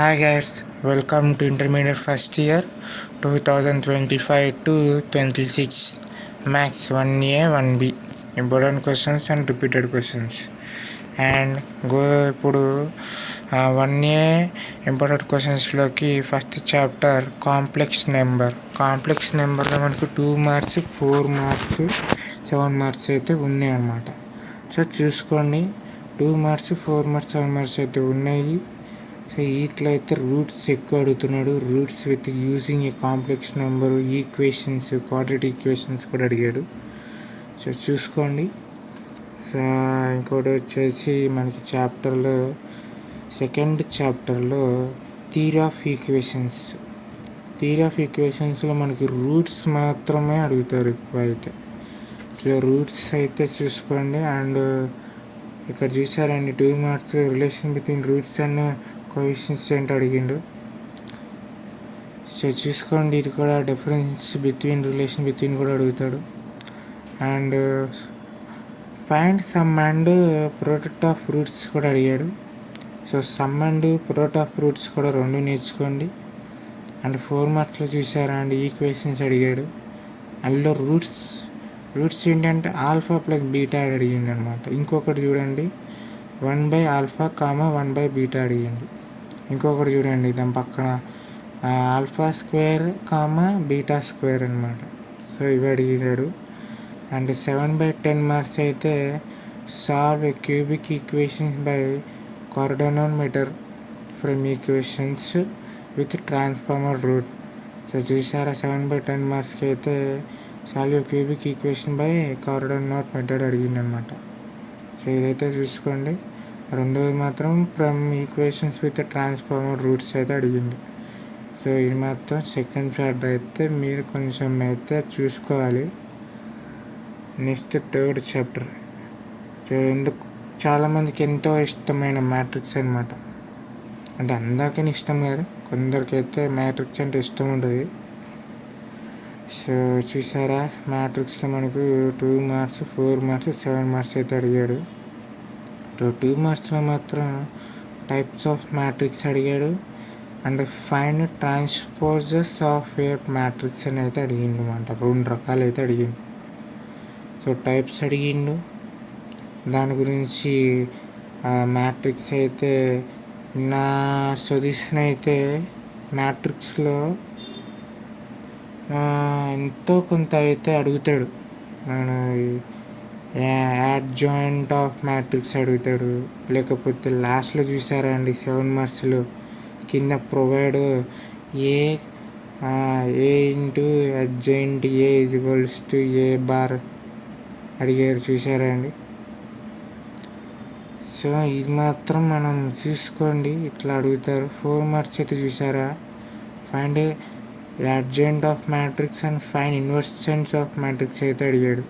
Hi guys, welcome to intermediate first year 2025 to 26 Max 1A 1B important questions and repeated questions and go ఇప్పుడు 1A important క్వశ్చన్స్లోకి first chapter complex నెంబర్లో మనకు 2 marks 4 marks 7 marks అయితే ఉన్నాయి అన్నమాట. So చూసుకోండి, 2 marks 4 marks 7 marks అయితే ఉన్నాయి. సో వీటిలో అయితే రూట్స్ ఎక్కువ అడుగుతున్నాడు. Roots with using a complex number, equations, quadratic equations కూడా అడిగాడు. సో చూసుకోండి. సో ఇంకోటి వచ్చేసి మనకి సెకండ్ చాప్టర్లో థియరీ ఆఫ్ ఈక్వేషన్స్లో మనకి రూట్స్ మాత్రమే అడుగుతారు ఎక్కువ అయితే. సో రూట్స్ అయితే చూసుకోండి. అండ్ ఇక్కడ చూసారండి 2 marks relation between roots and coefficients ఏంటి అడిగిండు. సో చూసుకోండి, ఇది కూడా డిఫరెన్స్ బిట్వీన్ రిలేషన్ బిట్వీన్ కూడా అడుగుతాడు. And find some and product of roots కూడా అడిగాడు. So some and product of roots కూడా 2 నేర్చుకోండి. అండ్ 4 మార్క్స్లో చూసారా అండ్ ఈక్వేషన్స్ అడిగాడు. అందులో రూట్స్ ఏంటంటే ఆల్ఫా ప్లస్ బీటా అడిగింది అనమాట. ఇంకొకటి చూడండి 1/α, 1/β అడిగింది. ఇంకొకటి చూడండి దాని పక్కన ఆల్ఫా స్క్వేర్, బీటా స్క్వేర్ అనమాట. సో ఇవి అడిగాడు. అండ్ 7/10 మార్క్స్ అయితే solve cubic equations by coordinate method from equations with transformer root. So చూసారా 7/10 మార్క్స్కి అయితే solve cubic equation by coordinate method అడిగింది అనమాట. సో ఇదైతే చూసుకోండి. రెండోది మాత్రం from equations with transformer roots అయితే అడిగింది. సో ఇది మాత్రం సెకండ్ చాప్టర్ అయితే మీరు కొంచెం అయితే చూసుకోవాలి. Next third chapter. సో చాలామందికి ఎంతో ఇష్టమైన మ్యాట్రిక్స్ అనమాట. అంటే అందరికీ ఇష్టం కాదు, కొందరికైతే మ్యాట్రిక్స్ అంటే ఇష్టం ఉంటుంది. సో చూసారా మ్యాట్రిక్స్లో మనకు 2 మార్క్స్ 4 మార్క్స్ 7 మార్క్స్ అయితే అడిగాడు. 2 మార్క్స్లో మాత్రం టైప్స్ ఆఫ్ మ్యాట్రిక్స్ అడిగాడు. And find transposes of a matrix అని అయితే అడిగిండు అనమాట. 2 రకాలు అయితే అడిగిండు. సో టైప్స్ అడిగిండు, దాని గురించి మ్యాట్రిక్స్ అయితే నా సొల్యూషన్ అయితే మ్యాట్రిక్స్లో ఎంతో కొంత అయితే అడుగుతాడు. మన యాడ్జాయింట్ ఆఫ్ మ్యాట్రిక్స్ అడుగుతాడు. లేకపోతే లాస్ట్లో చూసారా అండి 7 మార్క్స్లో కింద provide a into adjoint A equals to A bar అడిగారు, చూసారా అండి. సో ఇది మాత్రం మనం చూసుకోండి, ఇట్లా అడుగుతారు. 4 మార్క్స్ అయితే చూసారా find adjoint of matrix and find inverses of matrix అయితే అడిగాడు.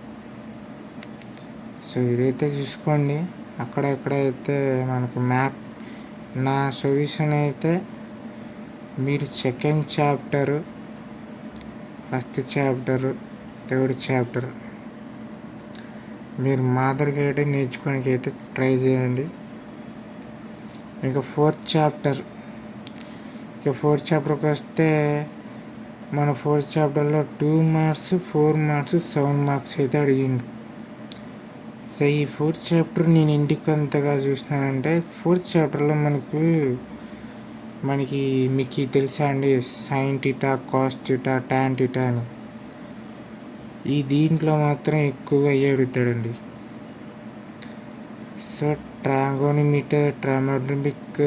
సో ఇదైతే చూసుకోండి. అక్కడెక్కడైతే మనకు నా సొల్యూషన్ అయితే మీరు second chapter, first chapter, third chapter మీరు మాదిరిగా అయితే నేర్చుకోవడానికి అయితే ట్రై చేయండి. ఇంకా ఫోర్త్ చాప్టర్కి వస్తే మన 4th చాప్టర్లో 2 మార్క్స్ 4 మార్క్స్ 7 మార్క్స్ అయితే అడిగిండు. సో ఈ 4th చాప్టర్ నేను ఇంటికి అంతగా చూసినానంటే 4th చాప్టర్లో మనకి మీకు తెలుసా అండి sine theta, cos theta, tan theta అని. దీంట్లో మాత్రం ఎక్కువగా అడుగుతాడండి. సో ట్రాగోనోమెట్రిక్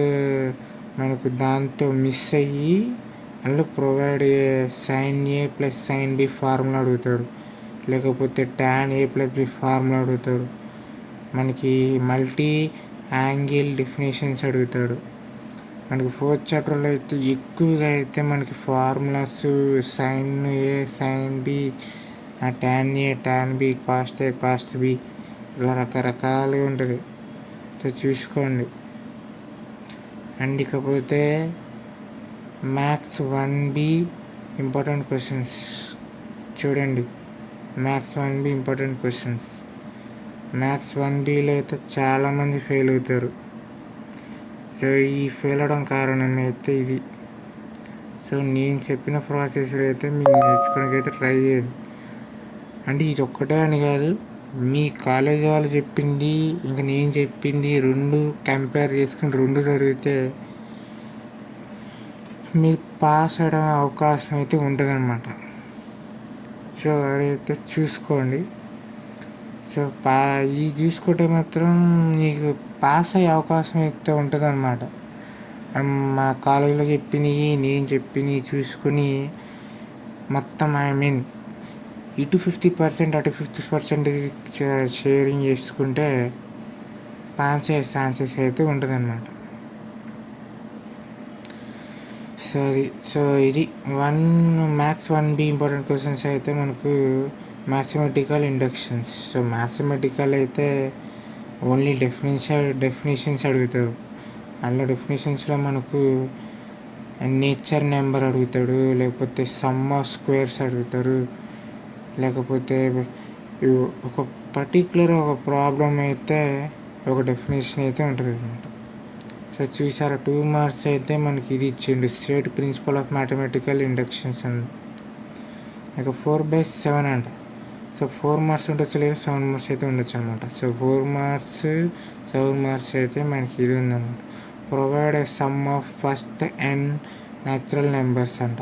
మనకు దాంతో మిస్ అయ్యి అందులో ప్రొవైడ్ సైన్ ఏ ప్లస్ సైన్ బి ఫార్ములా అడుగుతాడు. లేకపోతే టాన్ ఏ ప్లస్ బి ఫార్ములా అడుగుతాడు. మనకి మల్టీ యాంగిల్ డెఫినేషన్స్ అడుగుతాడు. మనకి 4th చాప్టర్లో అయితే ఎక్కువగా అయితే మనకి formulas sine A, sine B, tan A, tan B, cos A, cos B ఇలా రకరకాలుగా ఉంటుంది. సో చూసుకోండి. అండ్ ఇకపోతే మ్యాథ్స్ 1B ఇంపార్టెంట్ క్వశ్చన్స్ చూడండి. Maths 1B important questions. Maths 1Bలో అయితే చాలామంది ఫెయిల్ అవుతారు. సో ఈ ఫెయిల్ అవడం కారణం అయితే ఇది. సో నేను చెప్పిన ప్రాసెస్లో అయితే మీరు నేర్చుకోవడానికి అయితే ట్రై చేయండి. అంటే ఇది ఒక్కటే అని కాదు, మీ కాలేజీ వాళ్ళు చెప్పింది ఇంకా నేను చెప్పింది రెండు కంపేర్ చేసుకుని రెండు చదివితే మీరు పాస్ అవ్వడం అవకాశం అయితే ఉంటుందన్నమాట. సో అదైతే చూసుకోండి. సో ఇది చూసుకుంటే మాత్రం నీకు పాస్ అయ్యే అవకాశం అయితే ఉంటుందన్నమాట. మా కాలేజీలో చెప్పినవి నేను చెప్పినవి చూసుకుని మొత్తం ఇటు 50% అటు 50% షేరింగ్ చేసుకుంటే పాస్ అయ్యే ఛాన్సెస్ అయితే ఉంటుందన్నమాట. సో ఇది మ్యాథ్స్ 1B ఇంపార్టెంట్ క్వశ్చన్స్ అయితే మనకు మ్యాథమెటికల్ ఇండక్షన్స్. సో మ్యాథమెటికల్ అయితే ఓన్లీ డెఫినేషన్స్ అడుగుతారు. అందులో డెఫినేషన్స్లో మనకు నేచర్ నెంబర్ అడుగుతాడు, లేకపోతే సమ్ ఆఫ్ స్క్వేర్స్ అడుగుతారు, లేకపోతే ఒక పర్టికులర్ ఒక ప్రాబ్లం అయితే ఒక డెఫినేషన్ అయితే ఉంటుంది అనమాట. సో చూసారా 2 మార్క్స్ అయితే మనకి ఇది ఇచ్చిండు, state principle of mathematical inductions అని. ఇక 4/7 అంట. సో 4 మార్క్స్ ఉండొచ్చు, లేదా 7 మార్క్స్ అయితే ఉండొచ్చు అనమాట. సో 4 మార్క్స్ 7 మార్క్స్ అయితే మనకి ఇది ఉందన్నమాట. Provide a some of first n natural numbers అంట.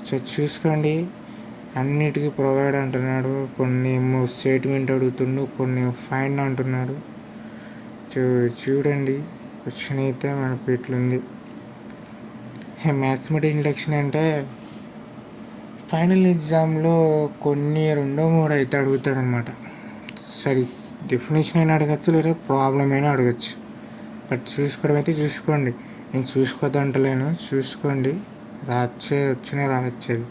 సో చూసుకోండి, అన్నిటికీ ప్రొవైడ్ అంటున్నాడు, కొన్ని ఏమో స్టేట్మెంట్ అడుగుతుండు, కొన్ని ఫైండ్ అంటున్నాడు. చూడండి క్వశ్చన్ అయితే మనకు ఇట్లుంది. మ్యాథమెటికల్ ఇండక్షన్ అంటే ఫైనల్ ఎగ్జామ్లో కొన్ని 2-3 అయితే అడుగుతాడు అనమాట. సరే డెఫినేషన్ అయినా అడగచ్చు, లేదా ప్రాబ్లం అయినా అడగచ్చు. బట్ చూసుకోవడం అయితే చూసుకోండి, నేను చూసుకోవద్దంటలేను, చూసుకోండి, వచ్చినా రావచ్చేది.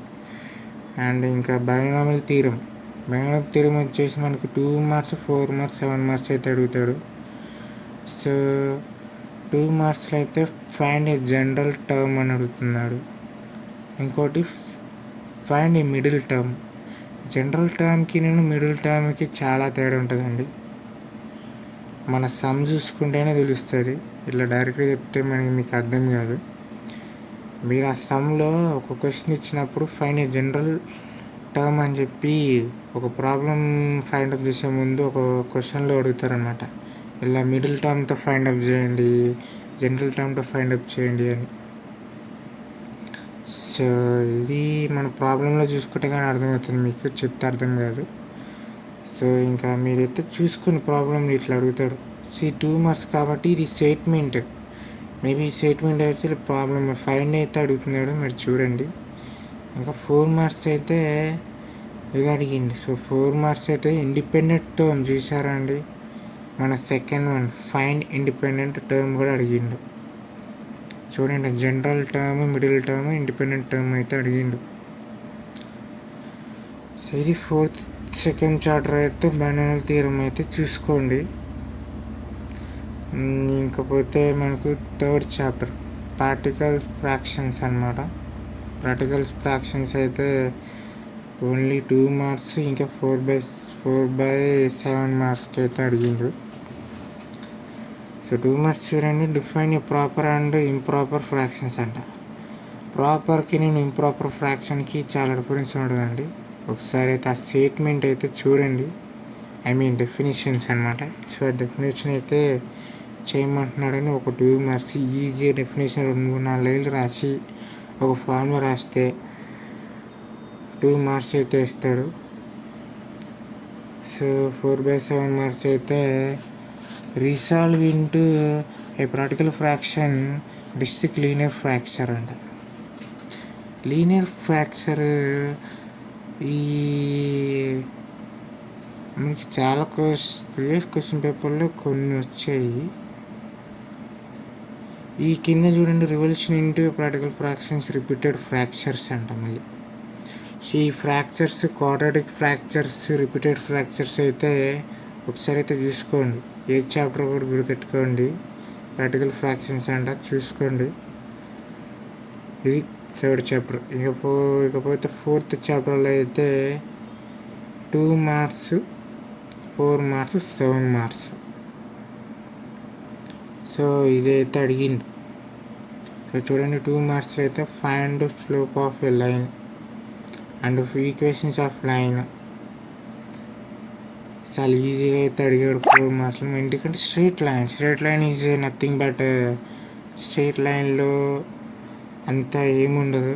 అండ్ ఇంకా బైనామియల్ థీరం వచ్చేసి మనకు 2 మార్క్స్ 4 మార్క్స్ 7 మార్క్స్ అయితే అడుగుతాడు. సో 2 మార్క్స్లో అయితే ఫైండ్ ఏ జనరల్ టర్మ్ అని అడుగుతున్నాడు. ఇంకోటి find a middle term. General టర్మ్కి middle టర్మ్కి చాలా తేడా ఉంటుందండి. మన సమ్ చూసుకుంటేనే తెలుస్తుంది, ఇట్లా డైరెక్ట్గా చెప్తే మీకు అర్థం కాదు. మీరు ఆ సమ్లో ఒక క్వశ్చన్ ఇచ్చినప్పుడు ఫైండ్ ఏ జనరల్ టర్మ్ అని చెప్పి ఒక ప్రాబ్లం ఫైండ్ అప్ చేసే ముందు ఒక క్వశ్చన్లో అడుగుతారనమాట, ఇలా మిడిల్ టర్మ్తో ఫైండ్ అప్ చేయండి, జనరల్ టర్మ్తో ఫైండ్ అప్ చేయండి అని. సో ఇది మన ప్రాబ్లంలో చూసుకుంటే కానీ అర్థమవుతుంది, మీకు చెప్తే అర్థం కాదు. సో ఇంకా మీరైతే చూసుకుని ప్రాబ్లంని ఇట్లా అడుగుతాడు. 2 మార్క్స్ కాబట్టి ఇది స్టేట్మెంట్, మేబీ స్టేట్మెంట్ అయితే ప్రాబ్లం ఫైండ్ అయితే అడుగుతున్నాడు, మీరు చూడండి. ఇంకా 4 మార్క్స్ అయితే ఇది అడిగింది. సో 4 మార్క్స్ అయితే ఇండిపెండెంట్ టర్మ్ చూసారా అండి, మన second one find independent term కూడా అడిగిండు. చూడండి, general term, middle term, independent term అయితే అడిగిండు. సో ఇది సెకండ్ చాప్టర్ అయితే బైనామియల్ థియరమ్ అయితే చూసుకోండి. ఇంకపోతే మనకు థర్డ్ చాప్టర్ ప్రాక్టికల్ ఫ్రాక్షన్స్ అనమాట. ప్రాక్టికల్ ఫ్రాక్షన్స్ అయితే ఓన్లీ 2 మార్క్స్, ఇంకా 4/7 మార్క్స్కి అయితే అడిగిండ్రు. సో 2 మార్క్స్ చూడండి, define a proper and improper fractions అంట. ప్రాపర్కి ఇంప్రాపర్ ఫ్రాక్షన్కి చాలా డిఫరెన్స్ ఉంటుందండి. ఒకసారి అయితే ఆ స్టేట్మెంట్ అయితే చూడండి, డెఫినేషన్స్ అనమాట. సో ఆ డెఫినేషన్ అయితే చేయమంటున్నాడని ఒక 2 మార్క్స్ ఈజీ డెఫినేషన్ 2-4 లైన్లు రాసి ఒక ఫార్ములా రాస్తే 2 మార్క్స్ అయితే ఇస్తాడు. సో 4/7 మార్క్స్ అయితే resolve into a practical fraction district linear fracture అంట. లీనియర్ ఫ్రాక్చర్ ఈ మనకి చాలా ప్రీవియస్ క్వశ్చన్ పేపర్లో కొన్ని వచ్చాయి. ఈ కింద చూడండి, revolution into practical fractions repeated fractures అంట. మళ్ళీ ఈ fractures quadratic fractures, repeated fractures అయితే ఒకసారి అయితే చూసుకోండి. ఏ చాప్టర్ కూడా గుర్తుపెట్టుకోండి, ప్రాక్టికల్ ఫ్రాక్షన్స్ అంట, చూసుకోండి. ఇది థర్డ్ చాప్టర్. ఇకపోతే ఫోర్త్ చాప్టర్లో అయితే 2 మార్క్స్ 4 మార్క్స్ 7 మార్క్స్. సో ఇదైతే అడిగింది. సో చూడండి 2 మార్క్స్లో అయితే find slope of a line and equations of line. చాలా ఈజీగా అయితే అడిగాడు 4 మార్క్స్లో. ఎందుకంటే straight line is nothing but straight లైన్లో అంత ఏముండదు.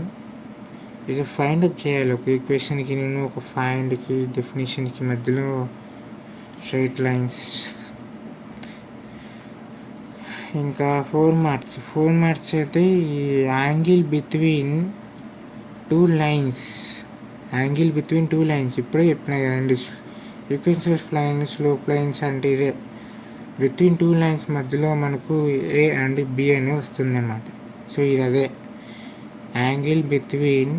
ఇది ఫైండ్ అప్ చేయాలి. ఒక ఈక్వేషన్కి నేను ఒక ఫైండ్కి డెఫినేషన్కి మధ్యలో స్ట్రైట్ లైన్స్. ఇంకా 4 మార్క్స్ అయితే ఈ యాంగిల్ బిట్వీన్ టూ లైన్స్ ఇప్పుడే చెప్పినా కదండి. Equations of line slope lines అంటే ఇదే. బిట్వీన్ టూ లైన్స్ మధ్యలో మనకు ఏ అండ్ బి అని వస్తుంది అన్నమాట. సో ఇది అదే angle between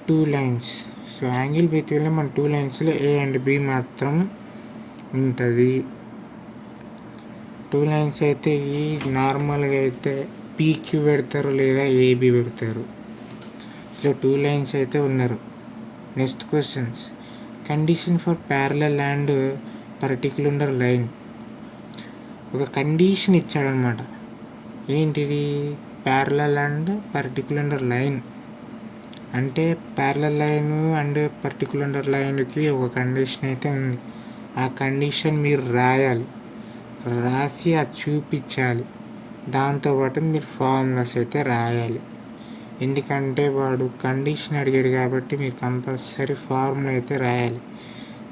two lines. So angle బిట్వీన్లో మన టూ లైన్స్లో ఏ అండ్ బి మాత్రం ఉంటుంది. టూ లైన్స్ అయితే ఈ నార్మల్గా అయితే పీక్యూ పెడతారు లేదా ఏబి పెడతారు. ఇట్లా టూ లైన్స్ అయితే ఉన్నారు. Next questions. Condition for parallel and particular line. ఒక కండిషన్ ఇచ్చాడనమాట. ఏంటిది? ప్యారలల్ అండ్ పర్టిక్యులర్ లైన్ అంటే ప్యారలల్ లైన్ అండ్ పర్టిక్యులర్ లైన్కి ఒక కండిషన్ అయితే ఉంది. ఆ కండిషన్ మీరు రాసి అది చూపించాలి. దాంతోపాటు మీరు ఫార్ములాస్ అయితే రాయాలి. ఎందుకంటే వాడు కండిషన్ అడిగాడు కాబట్టి మీరు కంపల్సరీ ఫార్ములా అయితే రాయాలి.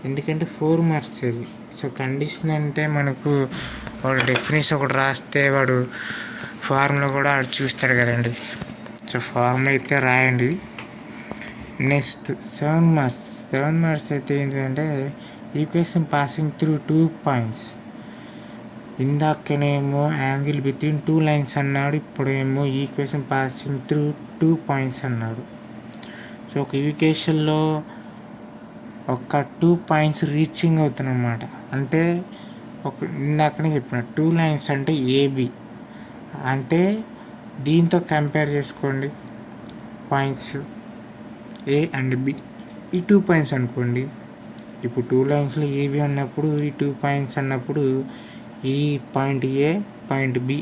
ఎందుకంటే 4 మార్క్స్ అది. సో కండిషన్ అంటే మనకు వాడు డెఫినేషన్ ఒకటి రాస్తే వాడు ఫార్ములా కూడా వాడు చూస్తాడు కదండి. సో ఫార్ములా అయితే రాయండి. నెక్స్ట్ 7 మార్క్స్ అయితే ఏంటంటే ఈక్వేషన్ పాసింగ్ త్రూ 2 పాయింట్స్. ఇందాకనేమో యాంగిల్ బిట్వీన్ టూ లైన్స్ అన్నాడు, ఇప్పుడేమో ఈక్వేషన్ పాసింగ్ త్రూ 2 పాయింట్స్ అన్నాడు. సో ఒక ఈక్వేషన్లో ఒక 2 పాయింట్స్ రీచింగ్ అవుతున్నమాట. అంటే ఇందాకనే చెప్పిన 2 లైన్స్ అంటే ఏబి అంటే దీంతో కంపేర్ చేసుకోండి. పాయింట్స్ ఏ అండ్ బి ఈ 2 పాయింట్స్ అనుకోండి. ఇప్పుడు 2 లైన్స్లో ఏబి అన్నప్పుడు ఈ 2 పాయింట్స్ అన్నప్పుడు ఈ పాయింట్ ఏ పాయింట్ బి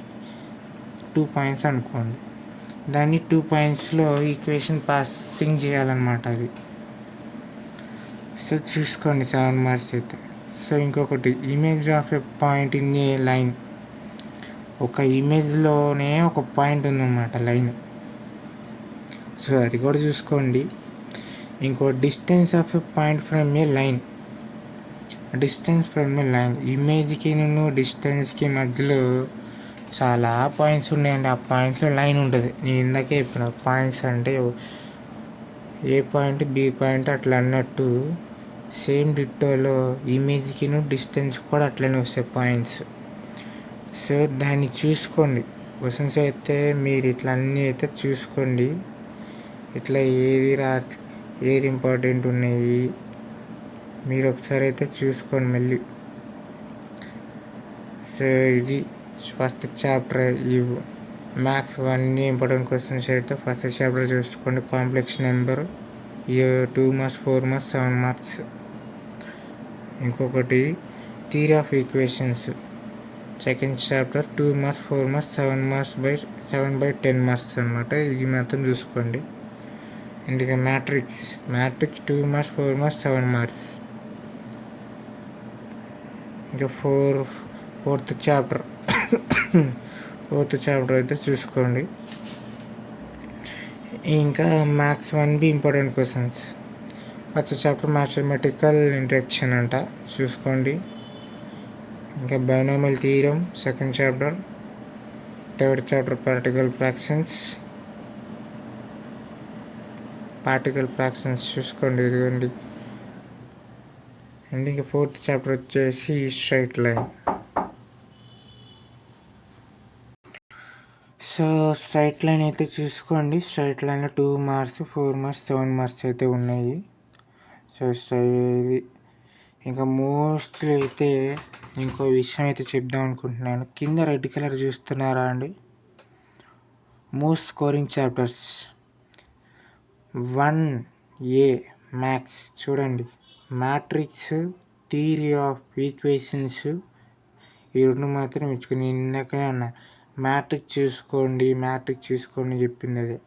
2 పాయింట్స్ అనుకోండి. దాన్ని 2 పాయింట్స్లో ఈక్వేషన్ పాసింగ్ చేయాలన్నమాట అది. సో చూసుకోండి 7 మార్క్స్ అయితే. సో ఇంకొకటి image of a point in a line. ఒక ఇమేజ్లోనే ఒక పాయింట్ ఉందన్నమాట లైన్. సో అది కూడా చూసుకోండి. ఇంకో distance of a point from a line. ఇమేజ్కి డిస్టెన్స్కి మధ్యలో చాలా పాయింట్స్ ఉన్నాయండి. ఆ పాయింట్స్లో లైన్ ఉంటుంది. నేను ఇందాకే చెప్పిన పాయింట్స్ అంటే ఏ పాయింట్ బి పాయింట్ అట్లా అన్నట్టు సేమ్ డిట్టోలో ఇమేజ్కి డిస్టెన్స్ కూడా అట్లనే వస్తాయి పాయింట్స్. సో దాన్ని చూసుకోండి. క్వశ్చన్స్ అయితే మీరు ఇట్లా అన్నీ అయితే చూసుకోండి. ఇట్లా ఏది ఇంపార్టెంట్ ఉన్నాయి మీరు ఒకసారి అయితే చూసుకోండి మళ్ళీ. సో ఇది ఫస్ట్ చాప్టర్. ఈ మ్యాథ్స్ అన్నీ ఇంపార్టెంట్ క్వశ్చన్స్ అయితే ఫస్ట్ చాప్టర్ చూసుకోండి. Complex number 2 marks 4 marks 7 marks. ఇంకొకటి theory of equations second chapter 2 marks 4 marks 7 by 10 marks అనమాట. ఇది మాత్రం చూసుకోండి. అండ్ ఇక మ్యాట్రిక్స్ 2 మార్క్స్ 4 మార్క్స్ 7 మార్క్స్. ఇంకా ఫోర్త్ చాప్టర్ అయితే చూసుకోండి. ఇంకా maths 1B important questions. First chapter mathematical introduction అంట, చూసుకోండి. ఇంకా binomial theorem second chapter. Third chapter particle fractions చూసుకోండి, ఇదిగోండి. అండ్ ఇంకా ఫోర్త్ చాప్టర్ వచ్చేసి straight line. So straight line అయితే చూసుకోండి. స్ట్రైట్ లైన్లో 2 మార్క్స్ 4 మార్క్స్ 7 మార్క్స్ అయితే ఉన్నాయి. సో ఇది ఇంకా మోస్ట్లీ అయితే ఇంకో విషయం అయితే చెప్దాం అనుకుంటున్నాను. కింద రెడ్ కలర్ చూస్తున్నారా అండి? Most scoring chapters 1A maths చూడండి. మ్యాట్రిక్స్, థియరీ ఆఫ్ ఈక్వేషన్స్, ఈ రెండు మాత్రం ఇచ్చుకుని నేను ఇందాకనే అన్నా మ్యాట్రిక్స్ చూసుకోండి చెప్పింది అదే.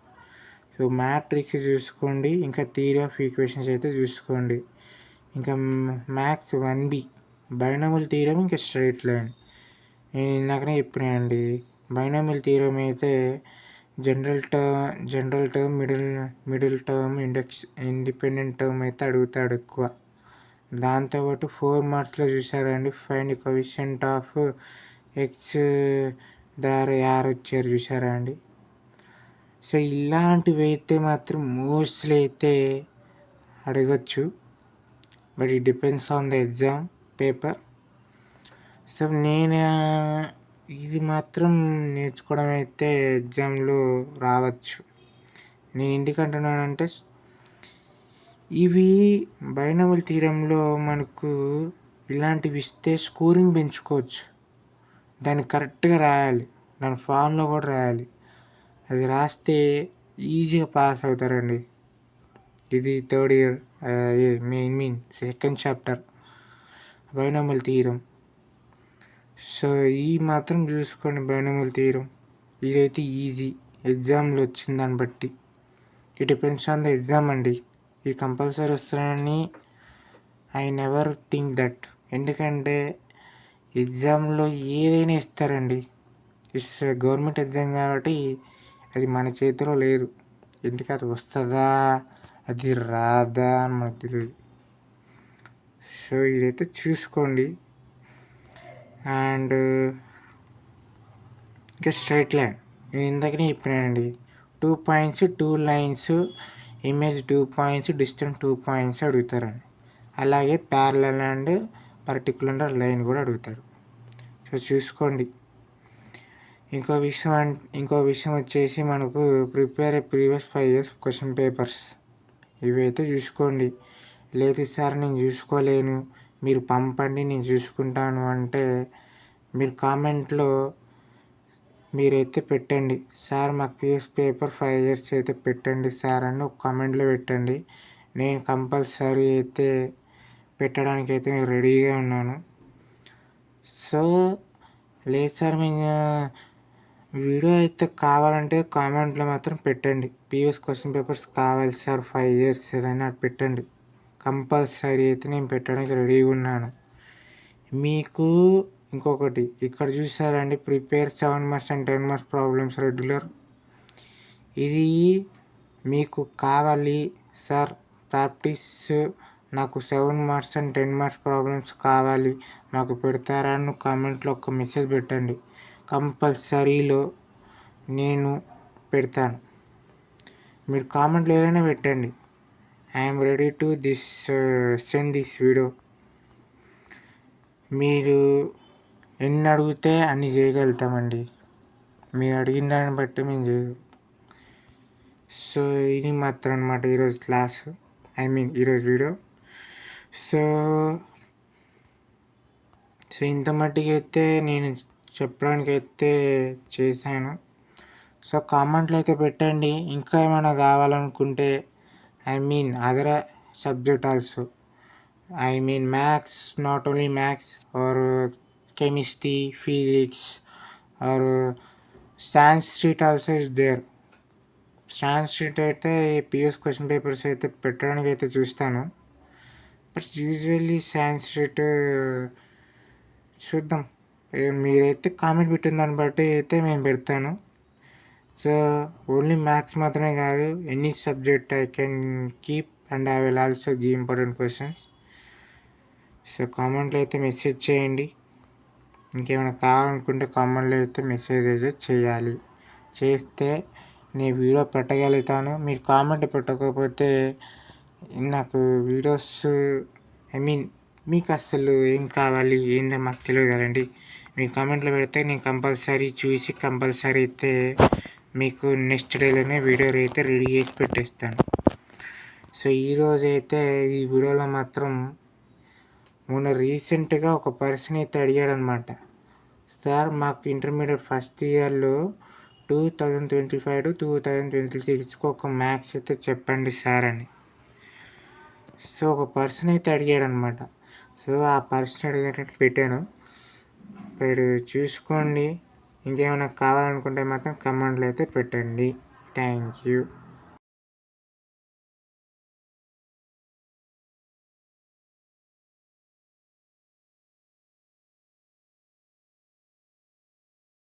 సో మ్యాట్రిక్స్ చూసుకోండి, ఇంకా థియరీ ఆఫ్ ఈక్వేషన్స్ అయితే చూసుకోండి. ఇంకా మ్యాథ్స్ 1B బైనామియల్ థియరమ్, ఇంకా స్ట్రైట్ లైన్ నేను ఇందాకనే చెప్పినానండి. బైనామియల్ థియరమ్ అయితే general term, middle term, independent term అయితే అడుగుతాడు ఎక్కువ. దాంతోపాటు 4 మార్క్స్లో చూసారండి, ఫైండ్ కోఎఫిషియంట్ ఆఫ్ ఎక్స్ దారి ఆర్ వచ్చారు చూసారా అండి. సో ఇలాంటివి అయితే మాత్రం మోస్ట్లీ అయితే అడగచ్చు, but it depends on the exam paper. So నేను ఇది మాత్రం నేర్చుకోవడం అయితే ఎగ్జామ్లో రావచ్చు. నేను ఎందుకు అంటున్నానంటే ఇవి బైనామియల్ థియరంలో మనకు ఇలాంటివి ఇస్తే స్కోరింగ్ పెంచుకోవచ్చు. దాన్ని కరెక్ట్గా రాయాలి, దాని ఫామ్లో కూడా రాయాలి. అది రాస్తే ఈజీగా పాస్ అవుతారండి. ఇది third year second chapter binomial theorem. So ఈ మాత్రం చూసుకోండి బైనామియల్ థియరం. ఇదైతే ఈజీ ఎగ్జామ్లో వచ్చిన దాన్ని బట్టి. It depends on the exam అండి. ఇది కంపల్సరీ వస్తానని ఐ నెవర్ థింక్ దట్. ఎందుకంటే ఎగ్జామ్లో ఏదైనా ఇస్తారండి. ఇట్స్ గవర్నమెంట్ ఎగ్జామ్ కాబట్టి అది మన చేతిలో లేదు. ఎందుకు అది వస్తుందా అది రాదా అని మనకు తెలియదు. సో ఇదైతే చూసుకోండి. అండ్ ఇంకా స్ట్రైట్ లైన్ నేను ఇందాకనే చెప్పినానండి. 2 points 2 lines, image 2 points, distance 2 points అడుగుతారండి. అలాగే ప్యారలల్ అండ్ పర్టికులర్ లైన్ కూడా అడుగుతారు. సో చూసుకోండి. ఇంకో విషయం వచ్చేసి మనకు prepare previous 5 years question papers ఇవైతే చూసుకోండి. లేదు సార్ నేను చూసుకోలేను, మీరు పంపండి నేను చూసుకుంటాను అంటే మీరు కామెంట్లో మీరైతే పెట్టండి, సార్ మాకు ప్రీవియస్ పేపర్ 5 years అయితే పెట్టండి సార్ అని ఒక కామెంట్లో పెట్టండి. నేను కంపల్సరీ అయితే పెట్టడానికి అయితే నేను రెడీగా ఉన్నాను. సో లేదు సార్ మేము వీడియో అయితే కావాలంటే కామెంట్లో మాత్రం పెట్టండి, ప్రీవియస్ క్వశ్చన్ పేపర్స్ కావాలి సార్ 5 years ఏదైనా పెట్టండి. కంపల్సరీ అయితే నేను పెట్టడానికి రెడీగా ఉన్నాను. మీకు ఇంకొకటి ఇక్కడ చూసారండి, prepare 7 marks and 10 marks problems regular. ఇది మీకు కావాలి సార్ ప్రాక్టీస్, నాకు 7 marks and 10 marks ప్రాబ్లమ్స్ కావాలి మాకు పెడతారా అని కామెంట్లో ఒక మెసేజ్ పెట్టండి. కంపల్సరీలో నేను పెడతాను. మీరు కామెంట్లో ఏదైనా పెట్టండి, I'm ready to send this video. మీరు ఎన్ని అడిగితే అన్ని చేయగలుగుతామండి. మీరు అడిగిన దాన్ని బట్టి మేము చేయగలం. సో ఇది మాత్రం అనమాట ఈరోజు క్లాసు, ఈరోజు వీడియో. సో ఇంత మట్టికి అయితే నేను చెప్పడానికి అయితే చేశాను. సో కామెంట్లు అయితే పెట్టండి. ఇంకా ఏమైనా కావాలనుకుంటే other subject also, maths, not only maths or chemistry, physics or Sanskrit also is there. Sanskrit అయితే పిఎస్ క్వశ్చన్ పేపర్స్ అయితే పెట్టడానికి అయితే చూస్తాను. బట్ యూజువల్లీ సాంస్క్రిట్ చూద్దాం, మీరైతే కామెంట్ పెట్టిన దాన్ని బట్టి అయితే మేము పెడతాను. సో ఓన్లీ మ్యాథ్స్ మాత్రమే కాదు, any subject I can keep and I will also give important questions. So కామెంట్లో అయితే మెసేజ్ చేయండి. ఇంకేమైనా కావాలనుకుంటే కామెంట్లో అయితే మెసేజ్ అయితే చేయాలి. చేస్తే నేను వీడియో పెట్టగలుగుతాను. మీరు కామెంట్ పెట్టకపోతే నాకు వీడియోస్ మీకు అసలు ఏం కావాలి ఏంటో మాకు తెలియదు కదండి. మీరు కామెంట్లో పెడితే నేను కంపల్సరీ చూసి కంపల్సరీ అయితే మీకు నెక్స్ట్ డేలోనే వీడియో అయితే రెడీ చేసి పెట్టేస్తాను. సో ఈరోజు అయితే ఈ వీడియోలో మాత్రం మొన్న రీసెంట్గా ఒక పర్సన్ అయితే అడిగాడు అనమాట, సార్ మాకు ఇంటర్మీడియట్ ఫస్ట్ ఇయర్లో 2025 to 2026 ఒక మ్యాథ్స్ అయితే చెప్పండి సార్ అని. సో ఒక పర్సన్ అయితే అడిగాడు అనమాట. సో ఆ పర్సన్ అడిగేటట్టు పెట్టాను. మీరు చూసుకోండి. ఇంకేమైనా కావాలనుకుంటే మాత్రం కమెంట్లు అయితే పెట్టండి. Thank you.